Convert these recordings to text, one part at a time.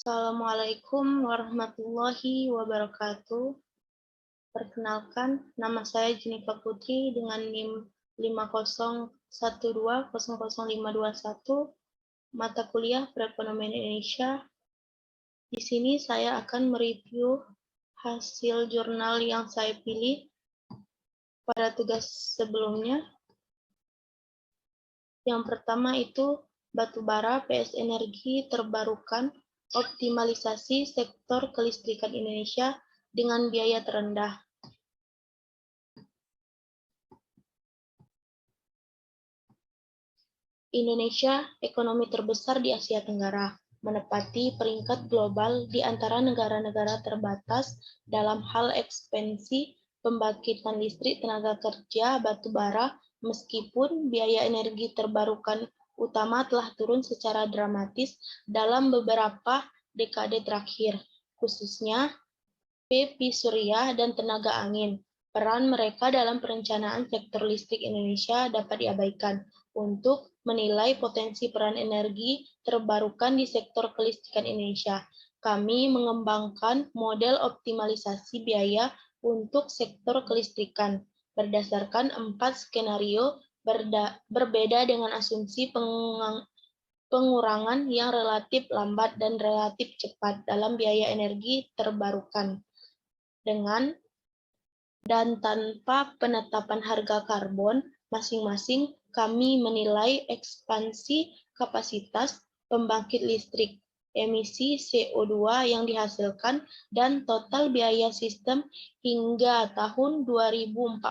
Assalamualaikum warahmatullahi wabarakatuh. Perkenalkan, nama saya Junifa Putri dengan NIM 5012000521, mata kuliah Perekonomian Indonesia. Di sini saya akan mereview hasil jurnal yang saya pilih pada tugas sebelumnya. Yang pertama itu batubara PS energi terbarukan, optimalisasi sektor kelistrikan Indonesia dengan biaya terendah. Indonesia, ekonomi terbesar di Asia Tenggara, menempati peringkat global di antara negara-negara terbatas dalam hal ekspansi pembangkitan listrik tenaga kerja batu bara, meskipun biaya energi terbarukan utama telah turun secara dramatis dalam beberapa dekade terakhir, khususnya PV surya dan tenaga angin. Peran mereka dalam perencanaan sektor listrik Indonesia dapat diabaikan. Untuk menilai potensi peran energi terbarukan di sektor kelistrikan Indonesia, kami mengembangkan model optimalisasi biaya untuk sektor kelistrikan berdasarkan 4 skenario berbeda dengan asumsi pengurangan yang relatif lambat dan relatif cepat dalam biaya energi terbarukan. Dengan dan tanpa penetapan harga karbon masing-masing, kami menilai ekspansi kapasitas pembangkit listrik, emisi CO2 yang dihasilkan, dan total biaya sistem hingga tahun 2040.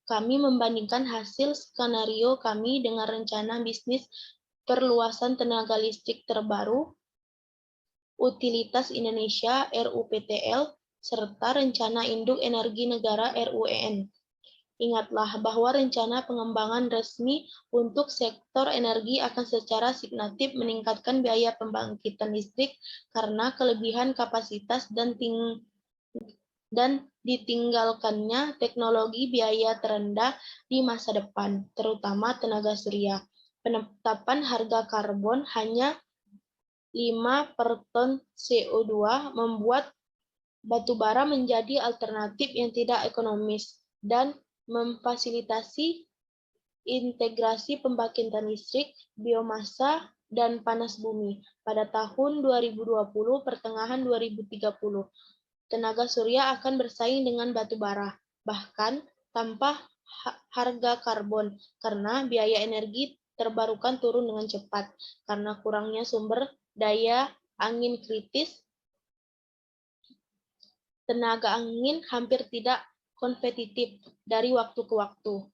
Kami membandingkan hasil skenario kami dengan rencana bisnis perluasan tenaga listrik terbaru, Utilitas Indonesia (RUPTL), serta Rencana Induk Energi Negara (RUEN). Ingatlah bahwa rencana pengembangan resmi untuk sektor energi akan secara signifikan meningkatkan biaya pembangkitan listrik karena kelebihan kapasitas dan ditinggalkannya teknologi biaya terendah di masa depan, terutama tenaga surya. Penetapan harga karbon hanya 5 per ton CO2 membuat batubara menjadi alternatif yang tidak ekonomis dan memfasilitasi integrasi pembangkitan listrik, biomasa, dan panas bumi. Pada tahun 2020, pertengahan 2030, tenaga surya akan bersaing dengan batubara, bahkan tanpa harga karbon, karena biaya energi terbarukan turun dengan cepat. Karena kurangnya sumber daya angin kritis, tenaga angin hampir tidak kompetitif dari waktu ke waktu.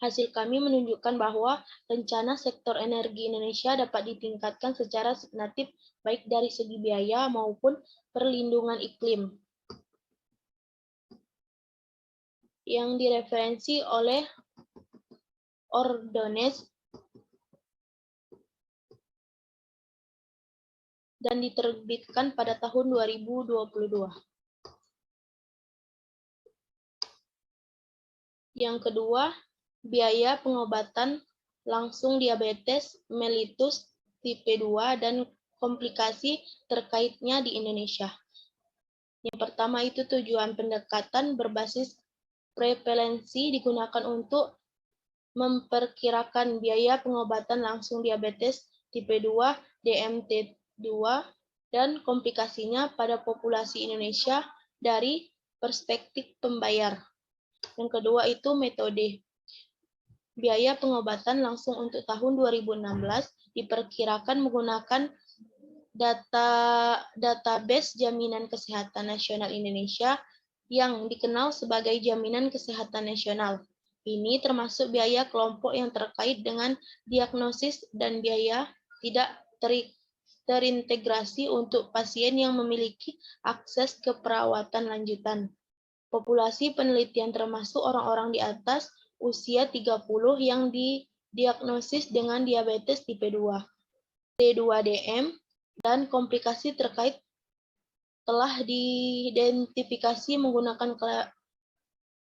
Hasil kami menunjukkan bahwa rencana sektor energi Indonesia dapat ditingkatkan secara signifikan baik dari segi biaya maupun perlindungan iklim. Yang direferensi oleh Ordonez dan diterbitkan pada tahun 2022. Yang kedua, biaya pengobatan langsung diabetes mellitus tipe 2 dan komplikasi terkaitnya di Indonesia. Yang pertama itu tujuan pendekatan berbasis prevalensi digunakan untuk memperkirakan biaya pengobatan langsung diabetes tipe 2 DMT2 dan komplikasinya pada populasi Indonesia dari perspektif pembayar. Yang kedua itu metode. Biaya pengobatan langsung untuk tahun 2016 diperkirakan menggunakan database Jaminan Kesehatan Nasional Indonesia yang dikenal sebagai Jaminan Kesehatan Nasional. Ini termasuk biaya kelompok yang terkait dengan diagnosis dan biaya tidak terintegrasi untuk pasien yang memiliki akses ke perawatan lanjutan. Populasi penelitian termasuk orang-orang di atas usia 30 yang didiagnosis dengan diabetes tipe 2, T2DM, dan komplikasi terkait telah diidentifikasi menggunakan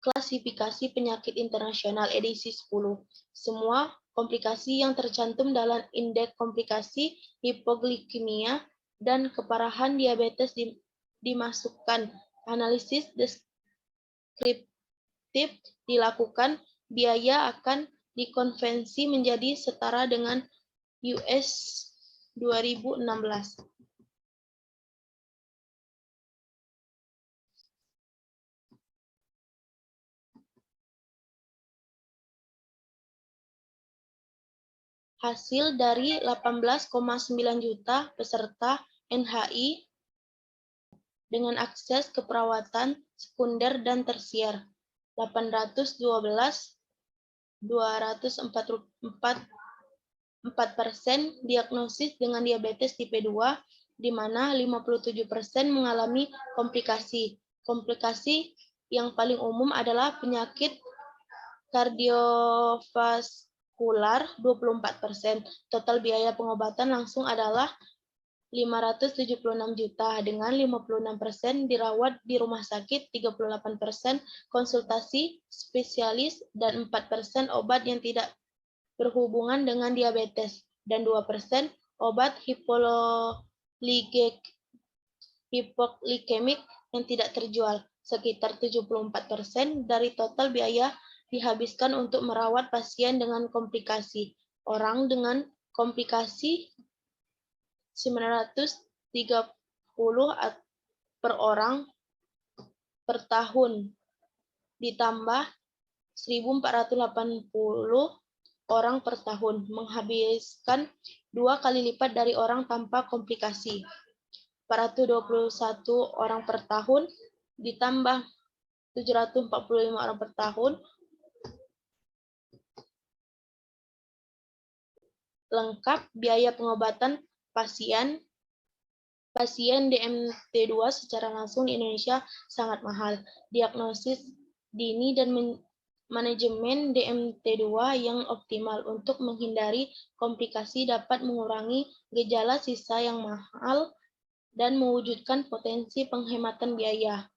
klasifikasi penyakit internasional edisi 10. Semua komplikasi yang tercantum dalam indeks komplikasi hipoglikemia dan keparahan diabetes dimasukkan. Analisis deskriptif dilakukan, biaya akan dikonversi menjadi setara dengan US 2016. Hasil dari 18,9 juta peserta NHI dengan akses ke perawatan sekunder dan tersier, 204% diagnosis dengan diabetes tipe 2, di mana 57% mengalami komplikasi. Komplikasi yang paling umum adalah penyakit kardiovaskular 24%. Total biaya pengobatan langsung adalah 576 juta, dengan 56% dirawat di rumah sakit, 38% konsultasi spesialis, dan 4% obat yang tidak berhubungan dengan diabetes, dan 2% obat hipoglikemik yang tidak terjual. Sekitar 74% dari total biaya dihabiskan untuk merawat pasien dengan komplikasi. Orang dengan komplikasi 930 per orang per tahun, ditambah 1.480 orang per tahun, menghabiskan 2 kali lipat dari orang tanpa komplikasi. 421 orang per tahun, ditambah 745 orang per tahun, lengkap biaya pengobatan pasien DMT2 secara langsung di Indonesia sangat mahal. Diagnosis dini dan manajemen DMT2 yang optimal untuk menghindari komplikasi dapat mengurangi gejala sisa yang mahal dan mewujudkan potensi penghematan biaya.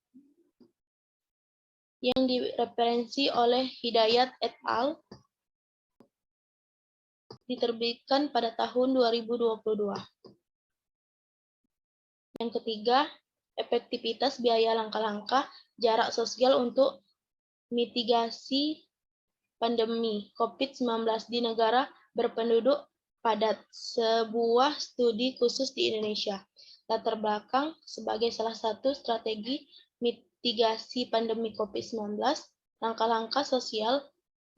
Yang direferensi oleh Hidayat et al. Diterbitkan pada tahun 2022. Yang ketiga, efektivitas biaya langkah-langkah jarak sosial untuk mitigasi pandemi COVID-19 di negara berpenduduk padat, sebuah studi khusus di Indonesia. Latar belakang sebagai salah satu strategi mitigasi pandemi COVID-19, langkah-langkah social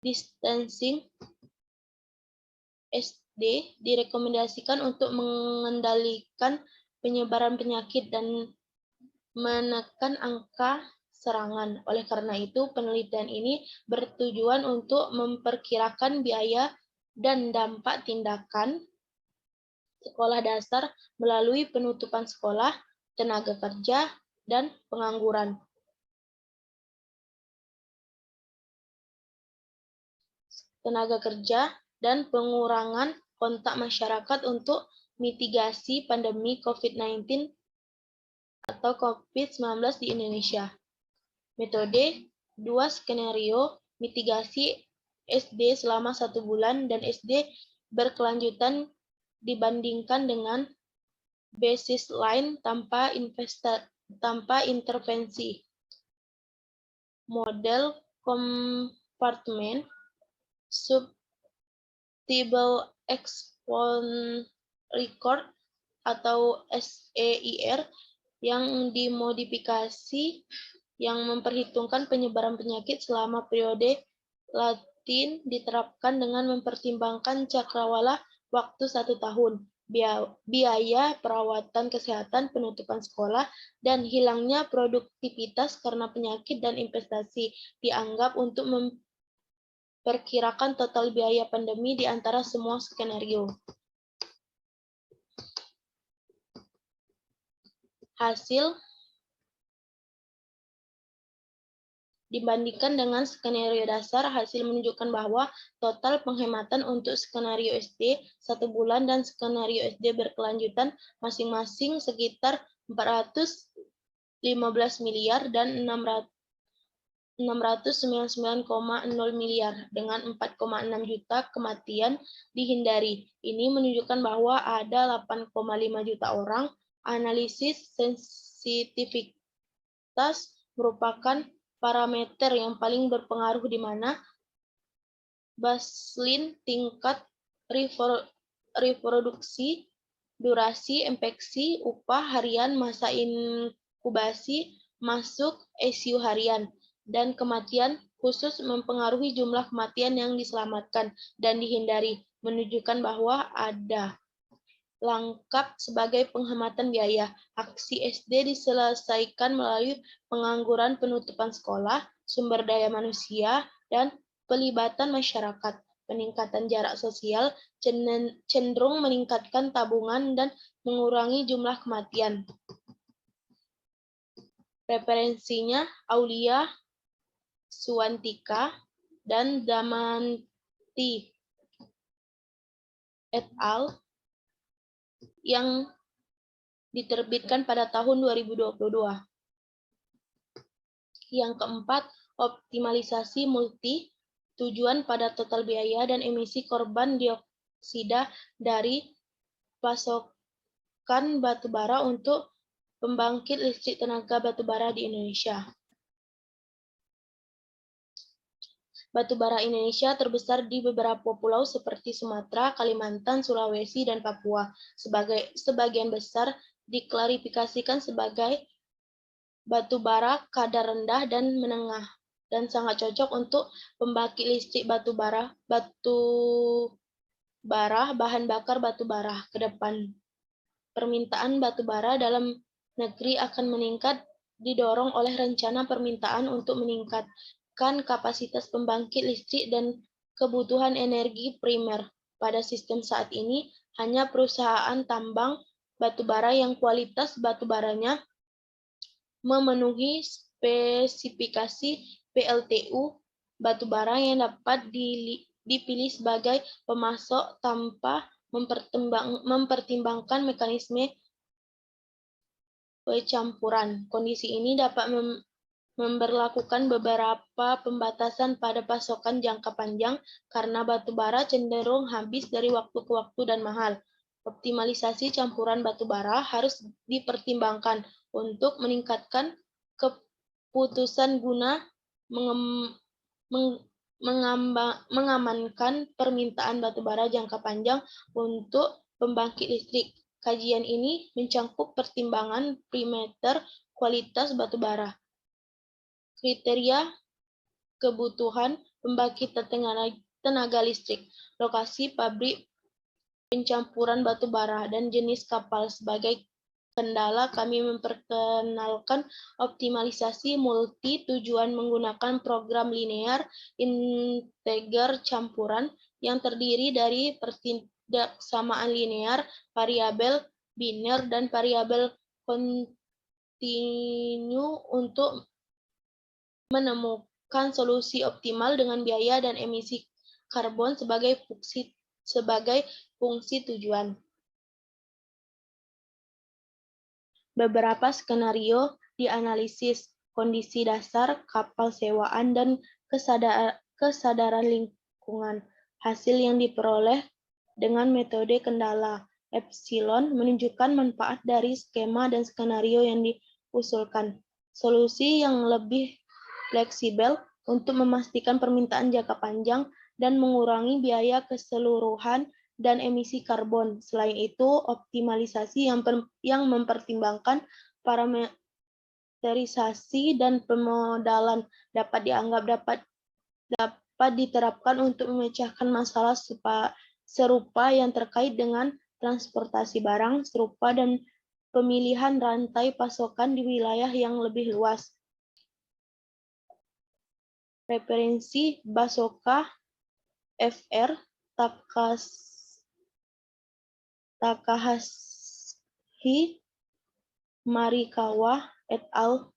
distancing SD direkomendasikan untuk mengendalikan penyebaran penyakit dan menekan angka serangan. Oleh karena itu, penelitian ini bertujuan untuk memperkirakan biaya dan dampak tindakan sekolah dasar melalui penutupan sekolah, tenaga kerja, dan pengangguran. Tenaga kerja dan pengurangan kontak masyarakat untuk mitigasi pandemi COVID-19 atau COVID-19 di Indonesia. Metode 2 skenario mitigasi SD selama 1 bulan dan SD berkelanjutan dibandingkan dengan baseline tanpa intervensi. Model kompartemen Substable Exposure Record atau SEIR yang dimodifikasi yang memperhitungkan penyebaran penyakit selama periode latin diterapkan dengan mempertimbangkan cakrawala waktu 1 tahun, biaya perawatan kesehatan, penutupan sekolah, dan hilangnya produktivitas karena penyakit dan investasi dianggap untuk perkirakan total biaya pandemi di antara semua skenario. Hasil dibandingkan dengan skenario dasar, hasil menunjukkan bahwa total penghematan untuk skenario SD 1 bulan dan skenario SD berkelanjutan masing-masing sekitar 415 miliar dan 699,0 miliar dengan 4,6 juta kematian dihindari. Ini menunjukkan bahwa ada 8,5 juta orang. Analisis sensitivitas merupakan parameter yang paling berpengaruh di mana baseline tingkat reproduksi, durasi infeksi, upah harian, masa inkubasi, masuk ICU harian, dan kematian khusus mempengaruhi jumlah kematian yang diselamatkan dan dihindari, menunjukkan bahwa ada lengkap sebagai penghematan biaya. Aksi SD diselesaikan melalui pengangguran, penutupan sekolah, sumber daya manusia, dan pelibatan masyarakat. Peningkatan jarak sosial cenderung meningkatkan tabungan dan mengurangi jumlah kematian. Referensinya Aulia Suwantika dan Damanti et al. Yang diterbitkan pada tahun 2022. Yang keempat, optimalisasi multi tujuan pada total biaya dan emisi karbon dioksida dari pasokan batubara untuk pembangkit listrik tenaga batubara di Indonesia. Batubara Indonesia terbesar di beberapa pulau seperti Sumatera, Kalimantan, Sulawesi, dan Papua. Sebagian besar diklarifikasikan sebagai batubara kadar rendah dan menengah, dan sangat cocok untuk pembangkit listrik batubara bahan bakar batubara. Ke depan, permintaan batubara dalam negeri akan meningkat didorong oleh rencana permintaan untuk meningkatkan kapasitas pembangkit listrik dan kebutuhan energi primer. Pada sistem saat ini, hanya perusahaan tambang batubara yang kualitas batubaranya memenuhi spesifikasi PLTU batubara yang dapat dipilih sebagai pemasok tanpa mempertimbangkan mekanisme pencampuran. Kondisi ini dapat memberlakukan beberapa pembatasan pada pasokan jangka panjang karena batu bara cenderung habis dari waktu ke waktu dan mahal. Optimalisasi campuran batu bara harus dipertimbangkan untuk meningkatkan keputusan guna mengamankan permintaan batu bara jangka panjang untuk pembangkit listrik. Kajian ini mencakup pertimbangan parameter kualitas batu bara, kriteria kebutuhan pembangkit tenaga listrik, lokasi pabrik pencampuran batu bara, dan jenis kapal. Sebagai kendala, kami memperkenalkan optimalisasi multi tujuan menggunakan program linear integer campuran yang terdiri dari pertindaksamaan linear, variabel biner, dan variabel kontinu untuk menemukan solusi optimal dengan biaya dan emisi karbon sebagai fungsi tujuan. Beberapa skenario dianalisis, kondisi dasar, kapal sewaan, dan kesadaran lingkungan. Hasil yang diperoleh dengan metode kendala epsilon menunjukkan manfaat dari skema dan skenario yang diusulkan. Solusi yang lebih fleksibel untuk memastikan permintaan jangka panjang dan mengurangi biaya keseluruhan dan emisi karbon. Selain itu, optimalisasi yang mempertimbangkan parameterisasi dan pemodalan dapat dianggap dapat diterapkan untuk memecahkan masalah serupa yang terkait dengan transportasi barang serupa dan pemilihan rantai pasokan di wilayah yang lebih luas. Referensi Basoka, Fr. Takahashi Marikawa et al.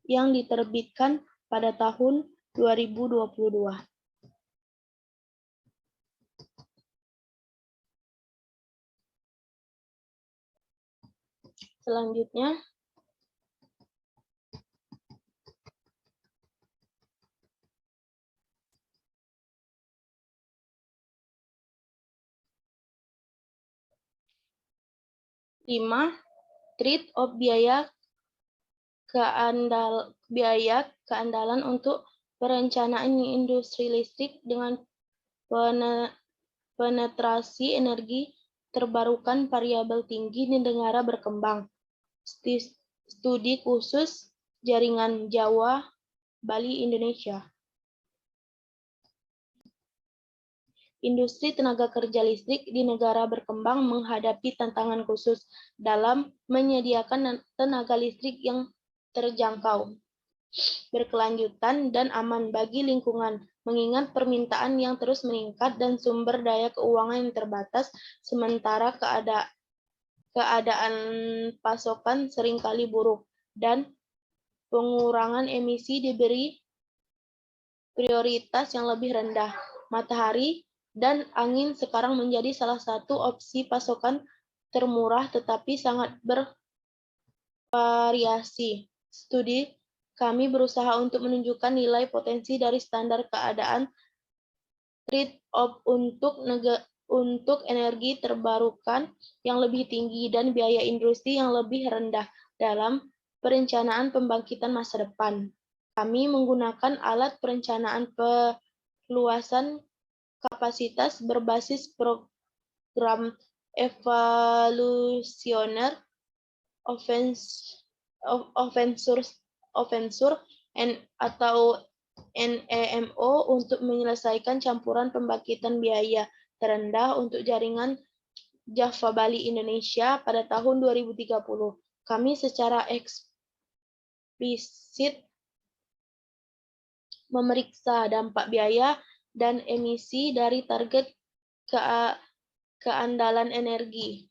Yang diterbitkan pada tahun 2022. Selanjutnya, 5. Trade-off biaya keandalan untuk perencanaan industri listrik dengan penetrasi energi terbarukan variabel tinggi di negara berkembang. Studi khusus jaringan Jawa, Bali, Indonesia. Industri tenaga kerja listrik di negara berkembang menghadapi tantangan khusus dalam menyediakan tenaga listrik yang terjangkau, berkelanjutan, dan aman bagi lingkungan, mengingat permintaan yang terus meningkat dan sumber daya keuangan yang terbatas, sementara keadaan pasokan seringkali buruk, dan pengurangan emisi diberi prioritas yang lebih rendah. Matahari dan angin sekarang menjadi salah satu opsi pasokan termurah tetapi sangat bervariasi. Studi kami berusaha untuk menunjukkan nilai potensi dari standar keadaan trade-off untuk energi terbarukan yang lebih tinggi dan biaya industri yang lebih rendah dalam perencanaan pembangkitan masa depan. Kami menggunakan alat perencanaan perluasan kapasitas berbasis program evolusioner open source atau NEMO untuk menyelesaikan campuran pembangkitan biaya terendah untuk jaringan Java Bali Indonesia pada tahun 2030. Kami secara eksplisit memeriksa dampak biaya dan emisi dari target keandalan energi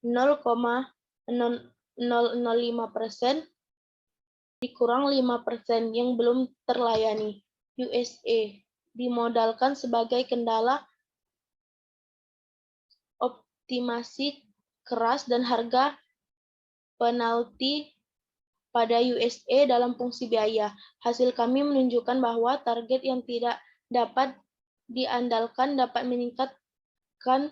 0,005% dikurang 5% yang belum terlayani. USA dimodalkan sebagai kendala optimasi keras dan harga penalti pada USA dalam fungsi biaya. Hasil kami menunjukkan bahwa target yang tidak dapat diandalkan dapat meningkatkan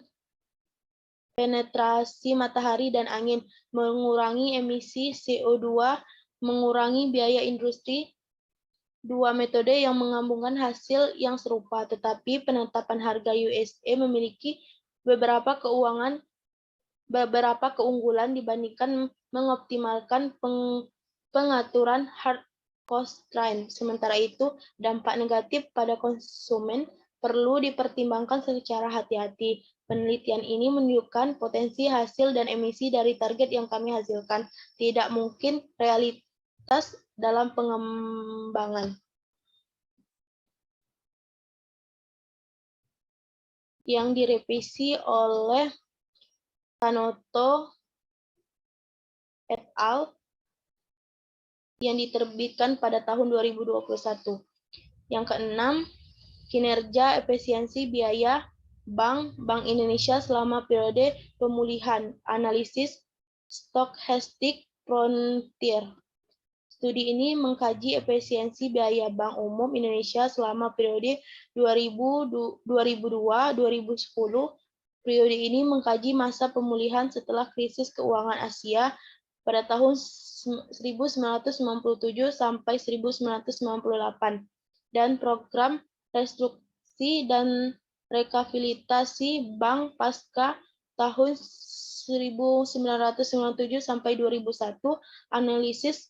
penetrasi matahari dan angin, mengurangi emisi CO2, mengurangi biaya industri. Dua metode yang mengambungkan hasil yang serupa, tetapi penetapan harga USA memiliki beberapa keunggulan dibandingkan mengoptimalkan pengaturan hard constraint. Sementara itu, dampak negatif pada konsumen perlu dipertimbangkan secara hati-hati. Penelitian ini menunjukkan potensi hasil dan emisi dari target yang kami hasilkan tidak mungkin realitas dalam pengembangan. Yang direvisi oleh Tanoto et al. Yang diterbitkan pada tahun 2021. Yang keenam, kinerja efisiensi biaya Bank Indonesia selama periode pemulihan, analisis stochastic frontier. Studi ini mengkaji efisiensi biaya Bank Umum Indonesia selama periode 2002-2010. Periode ini mengkaji masa pemulihan setelah krisis keuangan Asia pada tahun 1997 sampai 1998 dan program restruksi dan rekapitalisasi bank pasca tahun 1997 sampai 2001. Analisis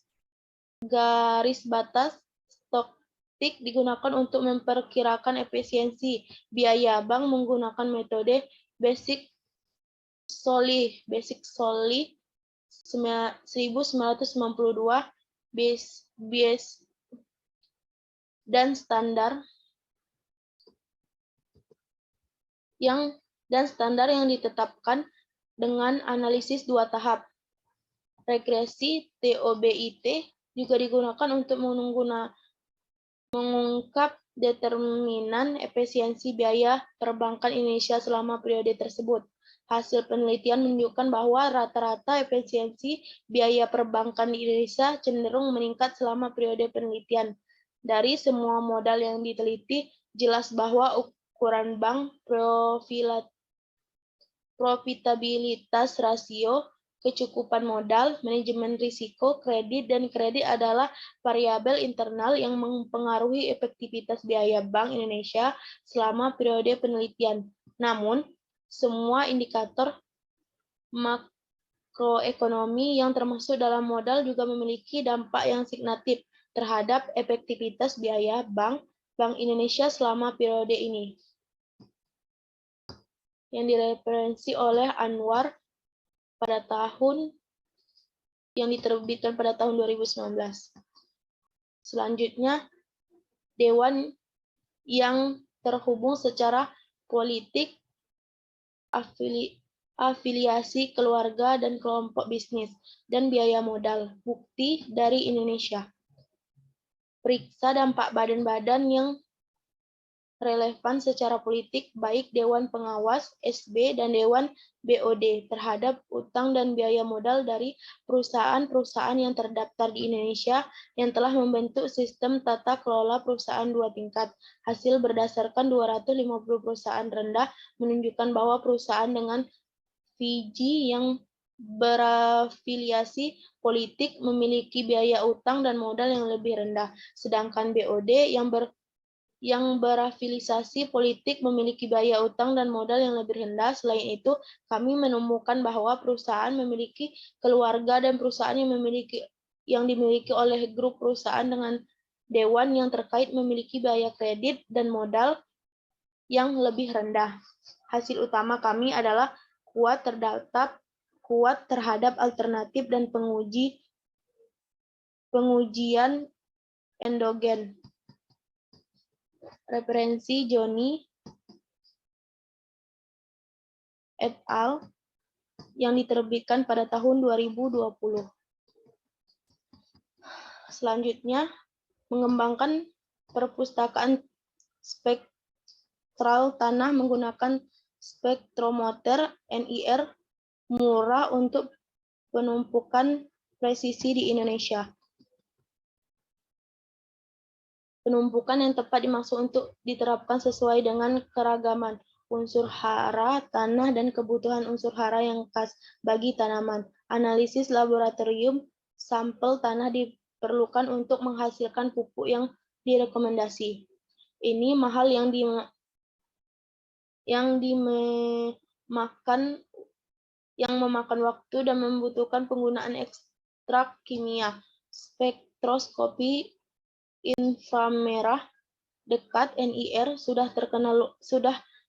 garis batas stokastik digunakan untuk memperkirakan efisiensi biaya bank menggunakan metode Basic Soli 1992 dan standar yang ditetapkan dengan analisis dua tahap. Regresi TOBIT juga digunakan untuk mengungkap determinan efisiensi biaya perbankan Indonesia selama periode tersebut. Hasil penelitian menunjukkan bahwa rata-rata efisiensi biaya perbankan di Indonesia cenderung meningkat selama periode penelitian. Dari semua modal yang diteliti, jelas bahwa ukuran bank profitabilitas rasio kecukupan modal, manajemen risiko, kredit, dan kredit adalah variabel internal yang mempengaruhi efektivitas biaya Bank Indonesia selama periode penelitian. Namun, semua indikator makroekonomi yang termasuk dalam modal juga memiliki dampak yang signifikan terhadap efektivitas biaya Bank Indonesia selama periode ini, yang direferensi oleh Anwar pada tahun yang diterbitkan pada tahun 2019. Selanjutnya, Dewan yang terhubung secara politik, afiliasi keluarga dan kelompok bisnis, dan biaya modal. Bukti dari Indonesia. Periksa dampak badan-badan yang relevan secara politik, baik Dewan Pengawas (SB) dan Dewan BOD, terhadap utang dan biaya modal dari perusahaan-perusahaan yang terdaftar di Indonesia yang telah membentuk sistem tata kelola perusahaan 2 tingkat. Hasil berdasarkan 250 perusahaan rendah menunjukkan bahwa perusahaan dengan Fiji yang berafiliasi politik memiliki biaya utang dan modal yang lebih rendah, sedangkan BOD yang berafiliasi politik memiliki biaya utang dan modal yang lebih rendah. Selain itu, kami menemukan bahwa perusahaan memiliki keluarga dan perusahaan yang dimiliki oleh grup perusahaan dengan dewan yang terkait memiliki biaya kredit dan modal yang lebih rendah. Hasil utama kami adalah kuat terhadap alternatif dan pengujian endogen. Referensi Johnny et al. Yang diterbitkan pada tahun 2020. Selanjutnya, mengembangkan perpustakaan spektral tanah menggunakan spektrometer NIR murah untuk penumpukan presisi di Indonesia. Penumpukan yang tepat dimaksud untuk diterapkan sesuai dengan keragaman unsur hara tanah dan kebutuhan unsur hara yang khas bagi tanaman. Analisis laboratorium sampel tanah diperlukan untuk menghasilkan pupuk yang direkomendasi. Ini mahal yang memakan waktu dan membutuhkan penggunaan ekstrak kimia. Spektroskopi inframerah dekat (NIR) sudah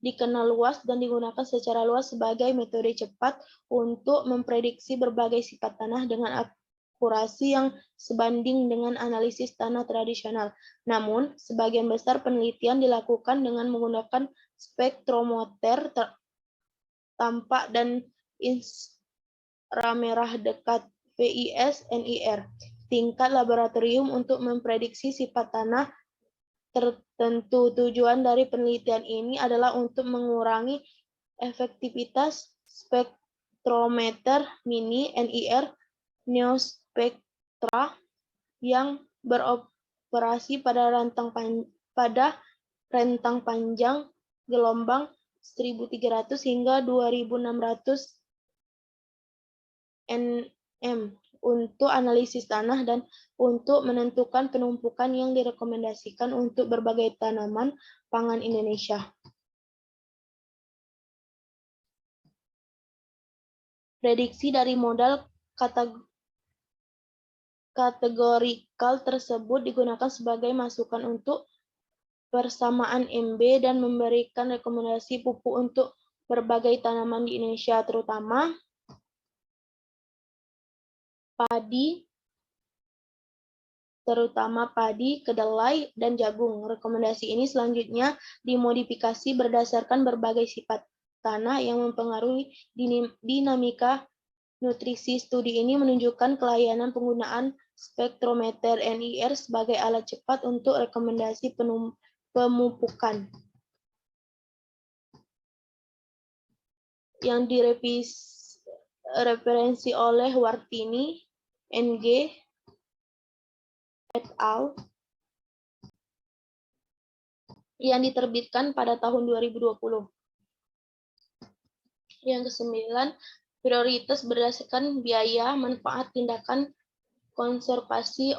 dikenal luas dan digunakan secara luas sebagai metode cepat untuk memprediksi berbagai sifat tanah dengan akurasi yang sebanding dengan analisis tanah tradisional. Namun, sebagian besar penelitian dilakukan dengan menggunakan spektrometer tampak dan inframerah dekat (VIS NIR). Tingkat laboratorium untuk memprediksi sifat tanah tertentu. Tujuan dari penelitian ini adalah untuk mengurangi efektivitas spektrometer mini NIR Neospectra yang beroperasi pada rentang panjang gelombang 1.300 hingga 2.600 nm untuk analisis tanah dan untuk menentukan penumpukan yang direkomendasikan untuk berbagai tanaman pangan Indonesia. Prediksi dari modal kategorikal tersebut digunakan sebagai masukan untuk persamaan MB dan memberikan rekomendasi pupuk untuk berbagai tanaman di Indonesia, terutama padi, kedelai, dan jagung. Rekomendasi ini selanjutnya dimodifikasi berdasarkan berbagai sifat tanah yang mempengaruhi dinamika nutrisi. Studi ini menunjukkan kelayanan penggunaan spektrometer NIR sebagai alat cepat untuk rekomendasi pemupukan. Yang direferensi oleh Wartini, NG, et al. Yang diterbitkan pada tahun 2020. Yang ke-9, Prioritas berdasarkan biaya manfaat tindakan konservasi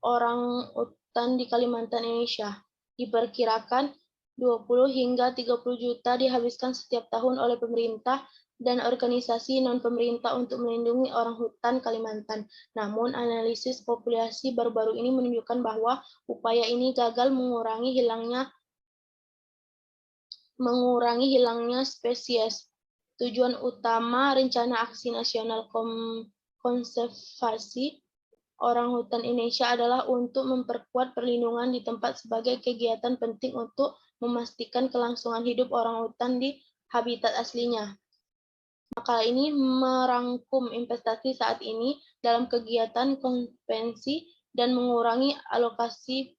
orang hutan di Kalimantan, Indonesia. Diperkirakan 20 hingga 30 juta dihabiskan setiap tahun oleh pemerintah dan organisasi non-pemerintah untuk melindungi orang hutan Kalimantan. Namun, analisis populasi baru-baru ini menunjukkan bahwa upaya ini gagal mengurangi hilangnya spesies. Tujuan utama Rencana Aksi Nasional Konservasi Orang Hutan Indonesia adalah untuk memperkuat perlindungan di tempat sebagai kegiatan penting untuk memastikan kelangsungan hidup orang hutan di habitat aslinya. Makalah ini merangkum investasi saat ini dalam kegiatan konvensi dan mengurangi alokasi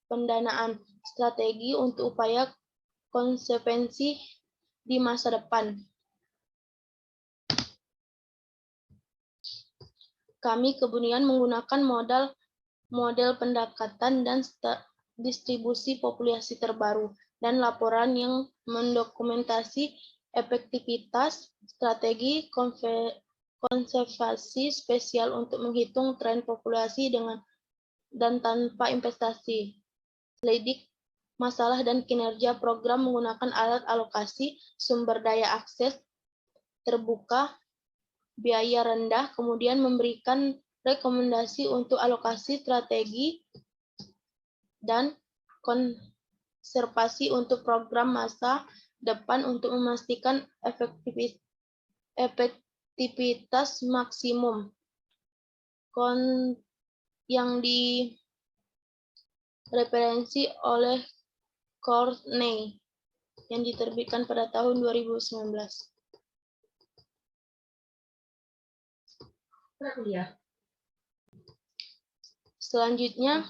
pendanaan strategi untuk upaya konservasi di masa depan. Kami kemudian menggunakan model pendekatan dan distribusi populasi terbaru dan laporan yang mendokumentasi efektivitas strategi konservasi spesial untuk menghitung tren populasi dan tanpa investasi. Selidik masalah dan kinerja program menggunakan alat alokasi sumber daya akses terbuka biaya rendah, kemudian memberikan rekomendasi untuk alokasi strategi dan konservasi untuk program masa depan untuk memastikan efektivitas maksimum. Yang direferensi oleh Courtney yang diterbitkan pada tahun 2019. Selanjutnya,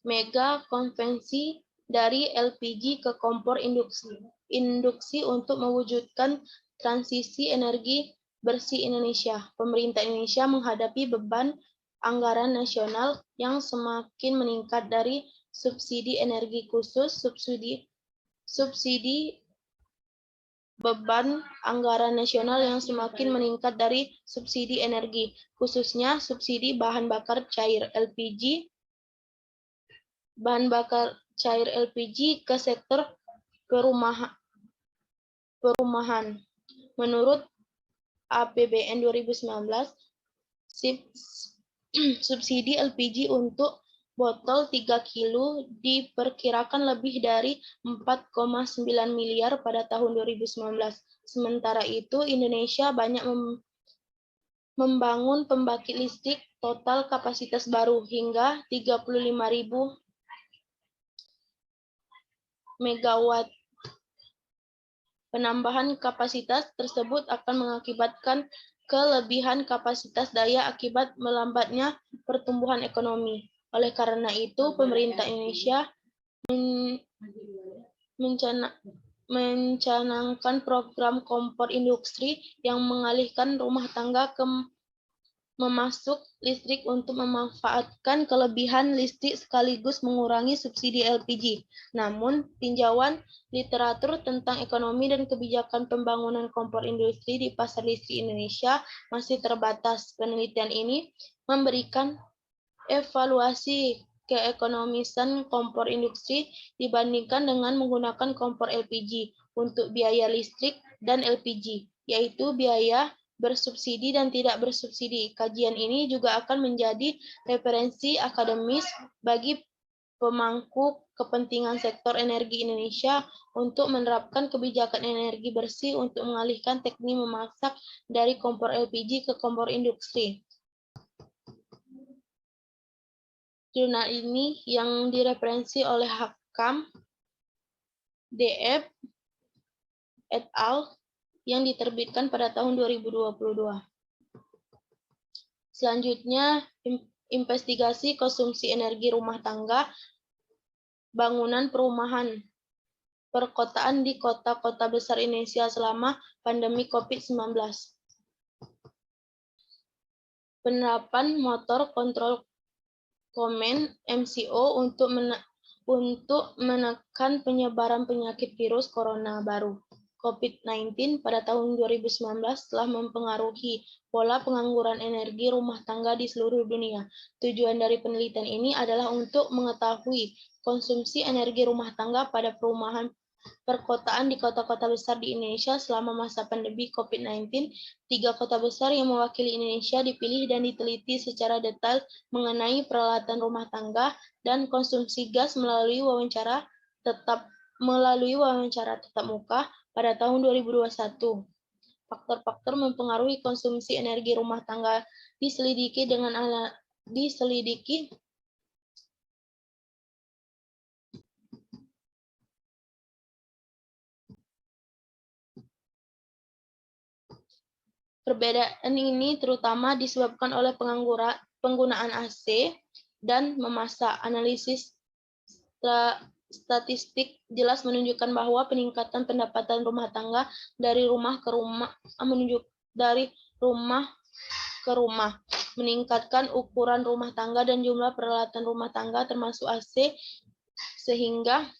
mega konvensi dari LPG ke kompor induksi untuk mewujudkan transisi energi bersih Indonesia. Pemerintah Indonesia menghadapi beban anggaran nasional yang semakin meningkat dari subsidi energi khusus, beban anggaran nasional yang semakin meningkat dari subsidi energi, khususnya subsidi bahan bakar cair LPG ke sektor perumahan. Menurut APBN 2019, subsidi LPG untuk botol 3 kilo diperkirakan lebih dari 4,9 miliar pada tahun 2019. Sementara itu, Indonesia banyak membangun pembangkit listrik total kapasitas baru hingga 35.000 megawatt. Penambahan kapasitas tersebut akan mengakibatkan kelebihan kapasitas daya akibat melambatnya pertumbuhan ekonomi. Oleh karena itu, pemerintah Indonesia mencanangkan program kompor industri yang mengalihkan rumah tangga ke memasuk listrik untuk memanfaatkan kelebihan listrik sekaligus mengurangi subsidi LPG. Namun, tinjauan literatur tentang ekonomi dan kebijakan pembangunan kompor industri di pasar listrik Indonesia masih terbatas. Penelitian ini memberikan evaluasi keekonomisan kompor industri dibandingkan dengan menggunakan kompor LPG untuk biaya listrik dan LPG, yaitu biaya bersubsidi dan tidak bersubsidi. Kajian ini juga akan menjadi referensi akademis bagi pemangku kepentingan sektor energi Indonesia untuk menerapkan kebijakan energi bersih untuk mengalihkan teknik memasak dari kompor LPG ke kompor industri. Jurnal ini yang direferensi oleh Hakam, DF, et al. Yang diterbitkan pada tahun 2022. Selanjutnya, investigasi konsumsi energi rumah tangga, bangunan perumahan perkotaan di kota-kota besar Indonesia selama pandemi COVID-19. Penerapan motor kontrol komen MCO untuk menekan penyebaran penyakit virus corona baru COVID-19 pada tahun 2019 telah mempengaruhi pola pengangguran energi rumah tangga di seluruh dunia. Tujuan dari penelitian ini adalah untuk mengetahui konsumsi energi rumah tangga pada perumahan perkotaan di kota-kota besar di Indonesia selama masa pandemi COVID-19. 3 kota besar yang mewakili Indonesia dipilih dan diteliti secara detail mengenai peralatan rumah tangga dan konsumsi gas melalui wawancara tetap muka pada tahun 2021. Faktor-faktor mempengaruhi konsumsi energi rumah tangga diselidiki perbedaan ini terutama disebabkan oleh penggunaan AC dan memasak. Analisis statistik jelas menunjukkan bahwa peningkatan pendapatan rumah tangga dari rumah ke rumah, meningkatkan ukuran rumah tangga dan jumlah peralatan rumah tangga termasuk AC, sehingga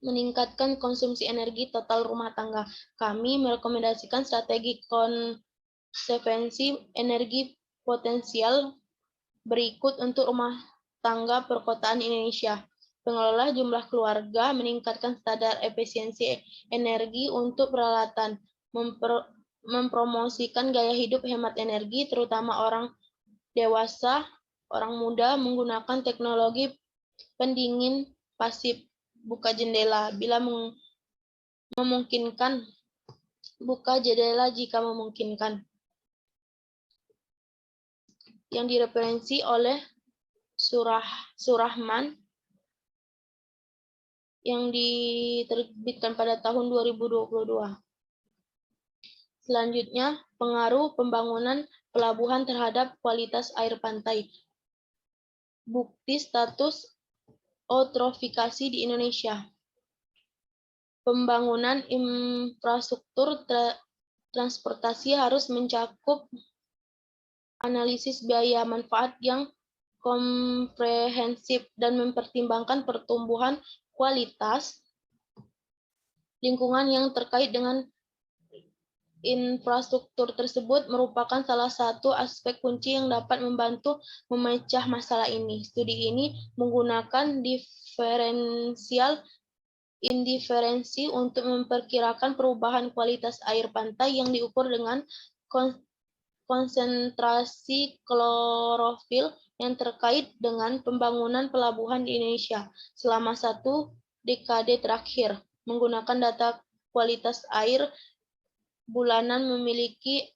meningkatkan konsumsi energi total rumah tangga. Kami merekomendasikan strategi konservasi energi potensial berikut untuk rumah tangga perkotaan Indonesia. Pengelola jumlah keluarga meningkatkan standar efisiensi energi untuk peralatan, mempromosikan gaya hidup hemat energi, terutama orang dewasa, orang muda menggunakan teknologi pendingin pasif, buka jendela bila memungkinkan, buka jendela jika memungkinkan. Yang direferensi oleh Surahman yang diterbitkan pada tahun 2022. Selanjutnya, pengaruh pembangunan pelabuhan terhadap kualitas air pantai. Bukti status eutrofifikasi di Indonesia. Pembangunan infrastruktur transportasi harus mencakup analisis biaya manfaat yang komprehensif dan mempertimbangkan pertumbuhan kualitas lingkungan yang terkait dengan infrastruktur tersebut merupakan salah satu aspek kunci yang dapat membantu memecah masalah ini. Studi ini menggunakan diferensial indiferensi untuk memperkirakan perubahan kualitas air pantai yang diukur dengan konsentrasi klorofil yang terkait dengan pembangunan pelabuhan di Indonesia selama 1 dekade terakhir. Menggunakan data kualitas air bulanan memiliki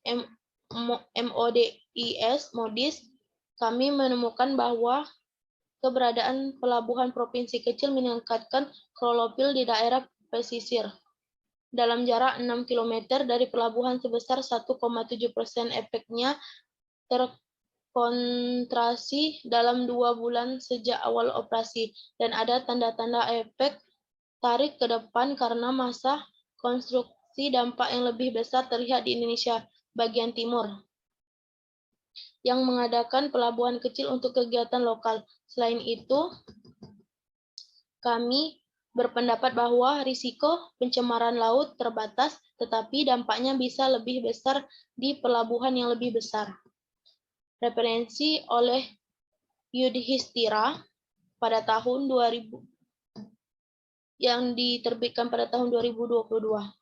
MODIS, kami menemukan bahwa keberadaan pelabuhan provinsi kecil meningkatkan klorofil di daerah pesisir dalam jarak 6 km dari pelabuhan sebesar 1,7%. Efeknya terkontrasi dalam 2 bulan sejak awal operasi, dan ada tanda-tanda efek tarik ke depan karena masa konstruksi. Dampak yang lebih besar terlihat di Indonesia bagian timur, yang mengadakan pelabuhan kecil untuk kegiatan lokal. Selain itu, kami berpendapat bahwa risiko pencemaran laut terbatas, tetapi dampaknya bisa lebih besar di pelabuhan yang lebih besar. Referensi oleh Yudhistira pada tahun 2000 yang diterbitkan pada tahun 2022.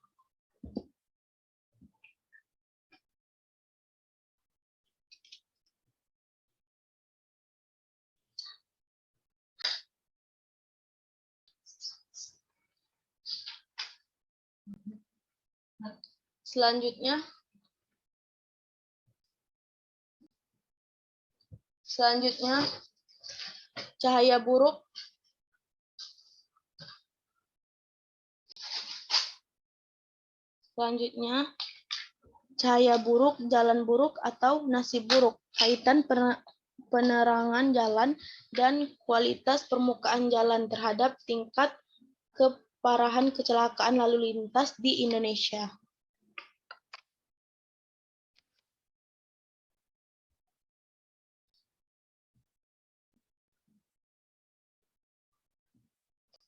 Selanjutnya, cahaya buruk. Cahaya buruk, jalan buruk, atau nasib buruk. Kaitan penerangan jalan dan kualitas permukaan jalan terhadap tingkat keparahan kecelakaan lalu lintas di Indonesia.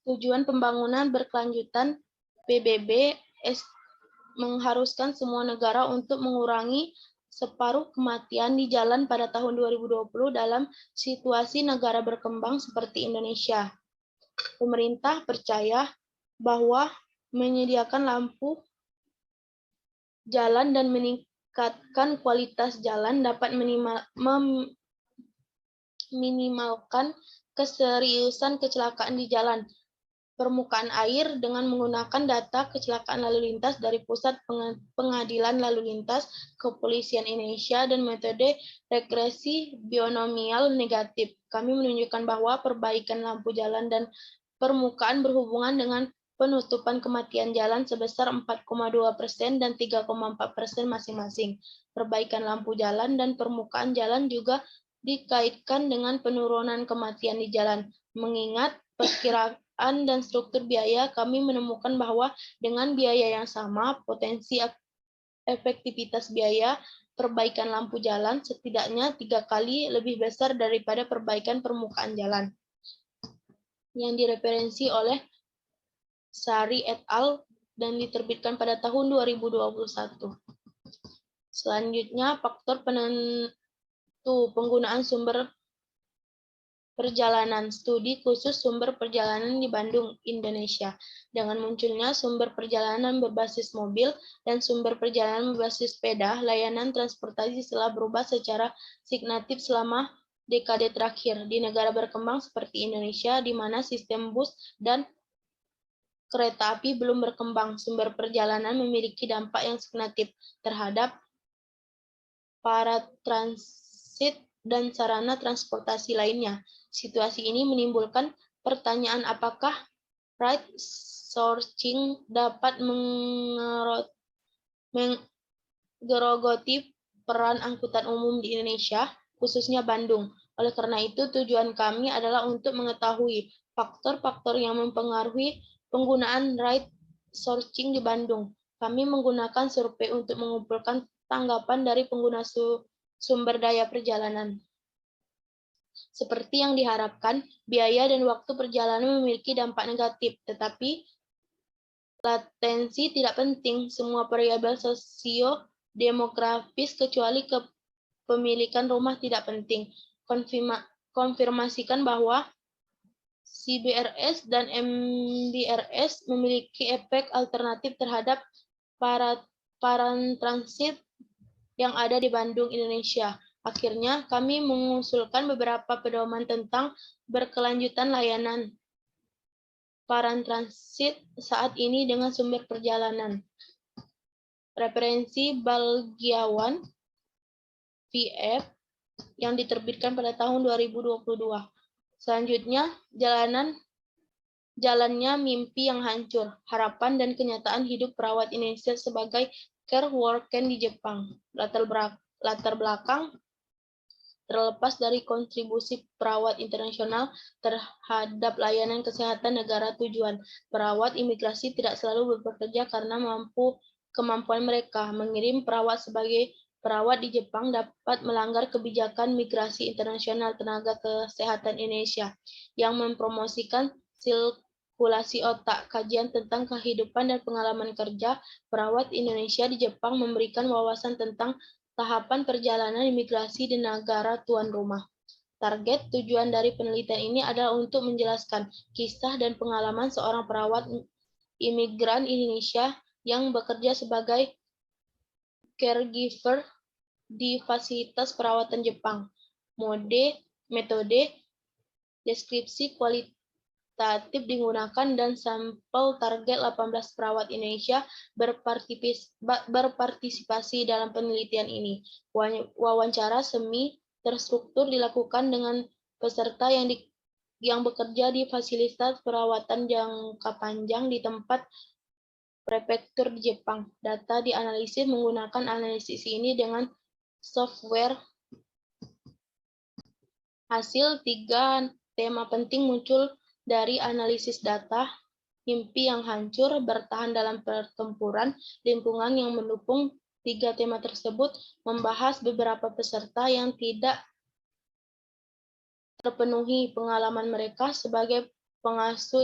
Tujuan pembangunan berkelanjutan PBB mengharuskan semua negara untuk mengurangi separuh kematian di jalan pada tahun 2020 dalam situasi negara berkembang seperti Indonesia. Pemerintah percaya bahwa menyediakan lampu jalan dan meningkatkan kualitas jalan dapat meminimalkan keseriusan kecelakaan di jalan. Permukaan air dengan menggunakan data kecelakaan lalu lintas dari Pusat Pengadilan Lalu Lintas Kepolisian Indonesia dan metode regresi binomial negatif. Kami menunjukkan bahwa perbaikan lampu jalan dan permukaan berhubungan dengan penutupan kematian jalan sebesar 4,2% dan 3,4% masing-masing. Perbaikan lampu jalan dan permukaan jalan juga dikaitkan dengan penurunan kematian di jalan. Mengingat perkiraan dan struktur biaya, kami menemukan bahwa dengan biaya yang sama, potensi efektivitas biaya perbaikan lampu jalan setidaknya 3 kali lebih besar daripada perbaikan permukaan jalan. Yang direferensi oleh Sari et al. Dan diterbitkan pada tahun 2021. Selanjutnya, faktor penentu penggunaan sumber perjalanan, studi khusus sumber perjalanan di Bandung, Indonesia. Dengan munculnya sumber perjalanan berbasis mobil dan sumber perjalanan berbasis sepeda, layanan transportasi telah berubah secara signifikan selama dekade terakhir. Di negara berkembang seperti Indonesia, di mana sistem bus dan kereta api belum berkembang, sumber perjalanan memiliki dampak yang signifikan terhadap para transit dan sarana transportasi lainnya. Situasi ini menimbulkan pertanyaan apakah ride sourcing dapat menggerogoti peran angkutan umum di Indonesia, khususnya Bandung. Oleh karena itu, tujuan kami adalah untuk mengetahui faktor-faktor yang mempengaruhi penggunaan ride sourcing di Bandung. Kami menggunakan survei untuk mengumpulkan tanggapan dari pengguna sumber daya perjalanan. Seperti yang diharapkan, biaya dan waktu perjalanan memiliki dampak negatif, tetapi latensi tidak penting. Semua variabel sosio-demografis kecuali kepemilikan rumah tidak penting. Konfirmasikan bahwa CBRS dan MBRS memiliki efek alternatif terhadap para transit yang ada di Bandung, Indonesia. Akhirnya, kami mengusulkan beberapa pedoman tentang berkelanjutan layanan paran transit saat ini dengan sumber perjalanan. Referensi Balgiawan, VF, yang diterbitkan pada tahun 2022. Selanjutnya, jalannya mimpi yang hancur, harapan dan kenyataan hidup perawat Indonesia sebagai care worker di Jepang. Latar belakang terlepas dari kontribusi perawat internasional terhadap layanan kesehatan negara tujuan, perawat imigrasi tidak selalu bekerja karena kemampuan mereka. Mengirim perawat sebagai perawat di Jepang dapat melanggar kebijakan migrasi internasional tenaga kesehatan Indonesia yang mempromosikan sirkulasi otak. Kajian tentang kehidupan dan pengalaman kerja perawat Indonesia di Jepang memberikan wawasan tentang tahapan perjalanan imigrasi di negara tuan rumah. Target tujuan dari penelitian ini adalah untuk menjelaskan kisah dan pengalaman seorang perawat imigran Indonesia yang bekerja sebagai caregiver di fasilitas perawatan Jepang. Metode, deskripsi kualitatif digunakan dan sampel target 18 perawat Indonesia berpartisipasi dalam penelitian ini. Wawancara semi terstruktur dilakukan dengan peserta yang bekerja di fasilitas perawatan jangka panjang di tempat prefektur di Jepang. Data dianalisis menggunakan analisis ini dengan software. Hasil 3 tema penting muncul dari analisis data: mimpi yang hancur, bertahan dalam pertempuran, lingkungan yang mendukung. 3 tema tersebut membahas beberapa peserta yang tidak terpenuhi pengalaman mereka sebagai pengasuh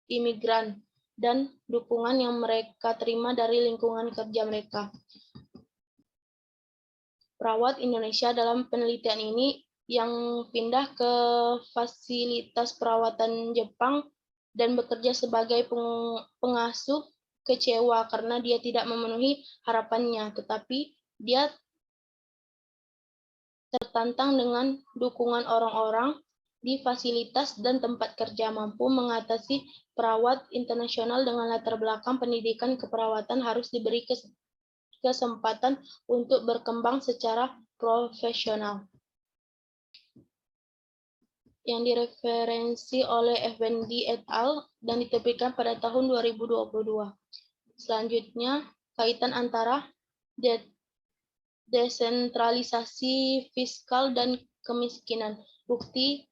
imigran dan dukungan yang mereka terima dari lingkungan kerja mereka. Perawat Indonesia dalam penelitian ini yang pindah ke fasilitas perawatan Jepang dan bekerja sebagai pengasuh kecewa karena dia tidak memenuhi harapannya, tetapi dia tertantang dengan dukungan orang-orang di fasilitas dan tempat kerja. Mampu mengatasi perawat internasional dengan latar belakang pendidikan keperawatan harus diberi kesempatan untuk berkembang secara profesional. Yang direferensi oleh Effendi et al. Dan diterbitkan pada tahun 2022. Selanjutnya, kaitan antara desentralisasi fiskal dan kemiskinan. Bukti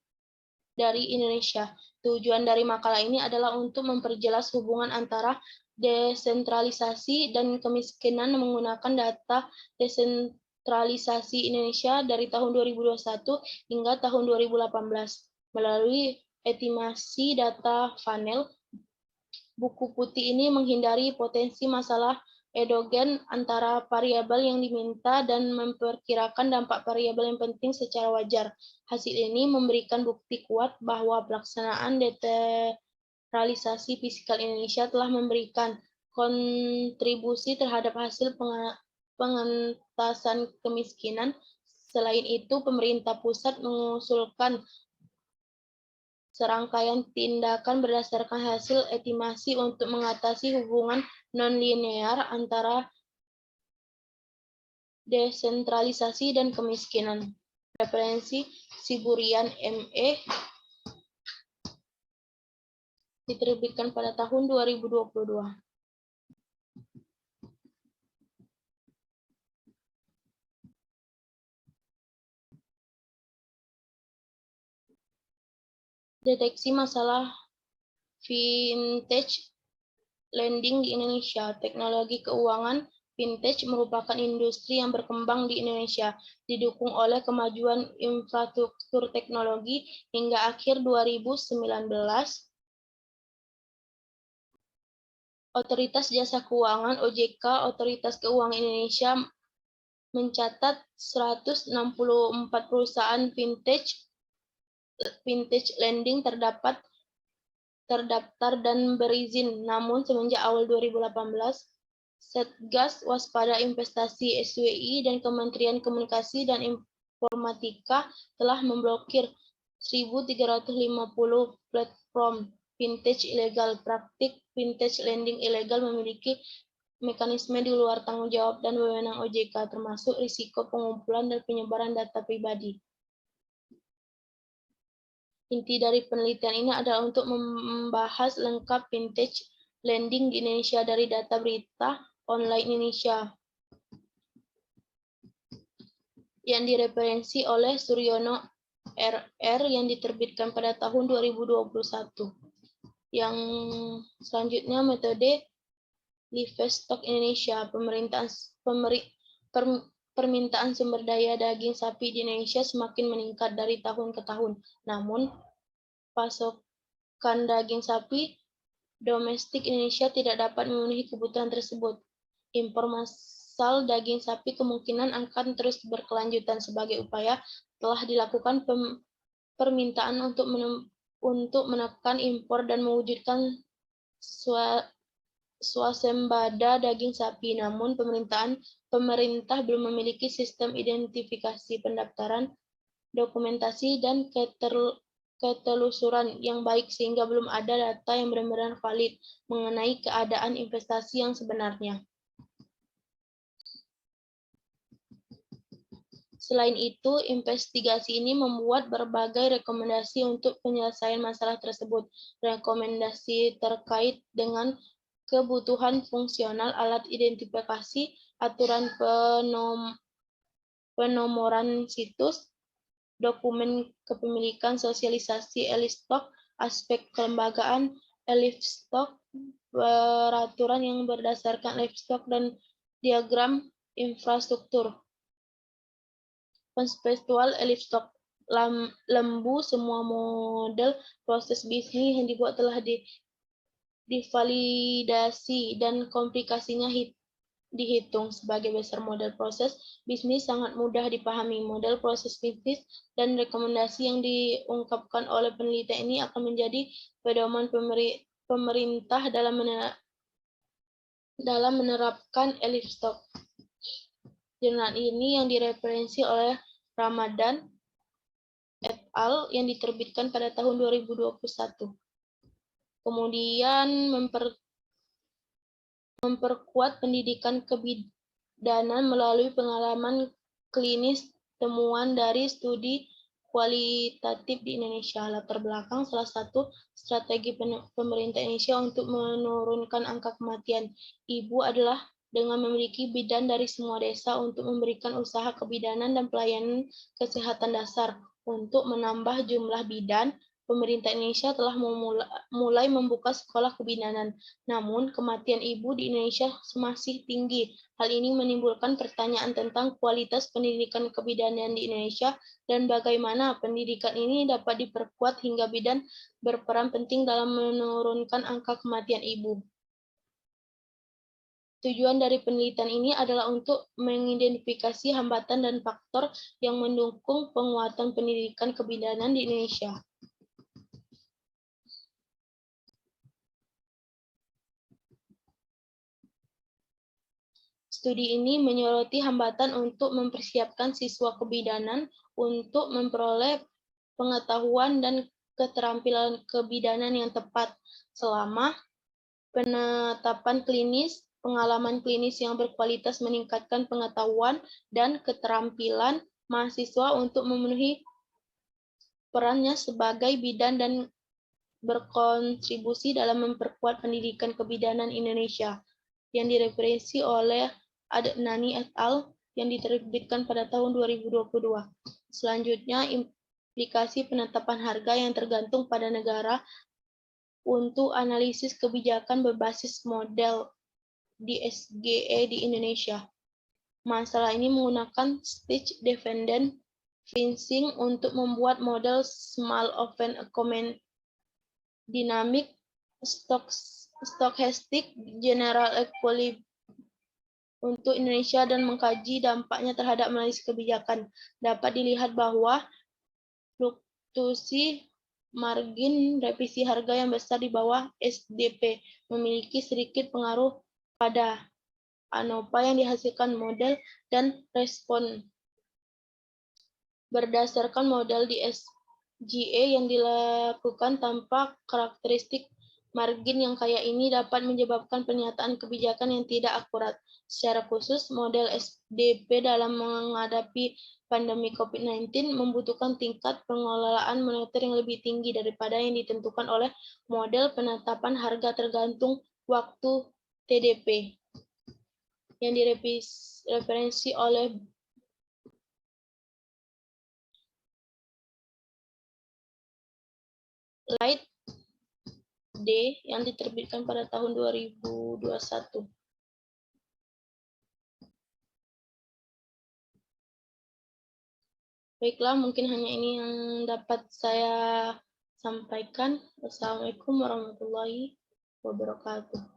dari Indonesia. Tujuan dari makalah ini adalah untuk memperjelas hubungan antara desentralisasi dan kemiskinan menggunakan data desentralisasi Indonesia dari tahun 2021 hingga tahun 2018. Melalui estimasi data funnel, buku putih ini menghindari potensi masalah endogen antara variabel yang diminta dan memperkirakan dampak variabel yang penting secara wajar. Hasil ini memberikan bukti kuat bahwa pelaksanaan desentralisasi fiskal Indonesia telah memberikan kontribusi terhadap hasil pengentasan kemiskinan. Selain itu, pemerintah pusat mengusulkan serangkaian tindakan berdasarkan hasil estimasi untuk mengatasi hubungan non-linear antara desentralisasi dan kemiskinan. Referensi Siburian ME diterbitkan pada tahun 2022. Deteksi masalah vintage lending di Indonesia. Teknologi keuangan vintage merupakan industri yang berkembang di Indonesia, didukung oleh kemajuan infrastruktur teknologi. Hingga akhir 2019, Otoritas Jasa Keuangan (OJK), Otoritas Keuangan Indonesia, mencatat 164 perusahaan vintage lending terdaftar dan berizin. Namun semenjak awal 2018, Satgas Waspada Investasi (SWI) dan Kementerian Komunikasi dan Informatika telah memblokir 1.350 platform vintage ilegal. Praktik vintage lending ilegal memiliki mekanisme di luar tanggung jawab dan wewenang OJK, termasuk risiko pengumpulan dan penyebaran data pribadi. Inti dari penelitian ini adalah untuk membahas lengkap vintage lending di Indonesia dari data berita online Indonesia yang direferensi oleh Suryono RR yang diterbitkan pada tahun 2021. Yang selanjutnya, metode Livestock Indonesia. Permintaan sumber daya daging sapi di Indonesia semakin meningkat dari tahun ke tahun. Namun, pasokan daging sapi domestik Indonesia tidak dapat memenuhi kebutuhan tersebut. Impor massal daging sapi kemungkinan akan terus berkelanjutan. Sebagai upaya, telah dilakukan permintaan untuk menekan impor dan mewujudkan swasembada daging sapi. Namun, pemerintah belum memiliki sistem identifikasi, pendaftaran, dokumentasi, dan ketelusuran yang baik, sehingga belum ada data yang benar-benar valid mengenai keadaan investasi yang sebenarnya. Selain itu, investigasi ini membuat berbagai rekomendasi untuk penyelesaian masalah tersebut. Rekomendasi terkait dengan kebutuhan fungsional alat identifikasi, aturan penomoran situs, dokumen kepemilikan, sosialisasi livestock, aspek kelembagaan livestock, peraturan yang berdasarkan livestock, dan diagram infrastruktur. Konseptual livestock lembu, semua model proses bisnis yang dibuat telah divalidasi, dan komplikasinya dihitung. Sebagai besar model proses bisnis sangat mudah dipahami. Model proses bisnis dan rekomendasi yang diungkapkan oleh peneliti ini akan menjadi pedoman pemerintah dalam menerapkan Livestock. Jurnal ini yang direferensi oleh Ramadan et al. Yang diterbitkan pada tahun 2021. Kemudian memperkuat pendidikan kebidanan melalui pengalaman klinis, temuan dari studi kualitatif di Indonesia. Latar belakang: salah satu strategi pemerintah Indonesia untuk menurunkan angka kematian ibu adalah dengan memiliki bidan dari semua desa untuk memberikan usaha kebidanan dan pelayanan kesehatan dasar. Untuk menambah jumlah bidan, pemerintah Indonesia telah mulai membuka sekolah kebidanan. Namun, kematian ibu di Indonesia masih tinggi. Hal ini menimbulkan pertanyaan tentang kualitas pendidikan kebidanan di Indonesia dan bagaimana pendidikan ini dapat diperkuat hingga bidan berperan penting dalam menurunkan angka kematian ibu. Tujuan dari penelitian ini adalah untuk mengidentifikasi hambatan dan faktor yang mendukung penguatan pendidikan kebidanan di Indonesia. Studi ini menyoroti hambatan untuk mempersiapkan siswa kebidanan untuk memperoleh pengetahuan dan keterampilan kebidanan yang tepat selama penetapan klinis. Pengalaman klinis yang berkualitas meningkatkan pengetahuan dan keterampilan mahasiswa untuk memenuhi perannya sebagai bidan dan berkontribusi dalam memperkuat pendidikan kebidanan Indonesia, yang direferensi oleh Adnani et al. Yang diterbitkan pada tahun 2022. Selanjutnya, implikasi penetapan harga yang tergantung pada negara untuk analisis kebijakan berbasis model DSGE di Indonesia. Masalah ini menggunakan stage dependent fencing untuk membuat model small open comment dynamic stochastic general equilibrium untuk Indonesia dan mengkaji dampaknya terhadap analisis kebijakan. Dapat dilihat bahwa fluktuasi margin revisi harga yang besar di bawah SDP memiliki sedikit pengaruh pada ANOVA yang dihasilkan model dan respon. Berdasarkan model DSGE yang dilakukan tanpa karakteristik margin yang kaya ini dapat menyebabkan pernyataan kebijakan yang tidak akurat. Secara khusus, model SDP dalam menghadapi pandemi COVID-19 membutuhkan tingkat pengelolaan moneter yang lebih tinggi daripada yang ditentukan oleh model penetapan harga tergantung waktu TDP yang direferensi oleh Light D yang diterbitkan pada tahun 2021. Baiklah, mungkin hanya ini yang dapat saya sampaikan. Wassalamualaikum warahmatullahi wabarakatuh.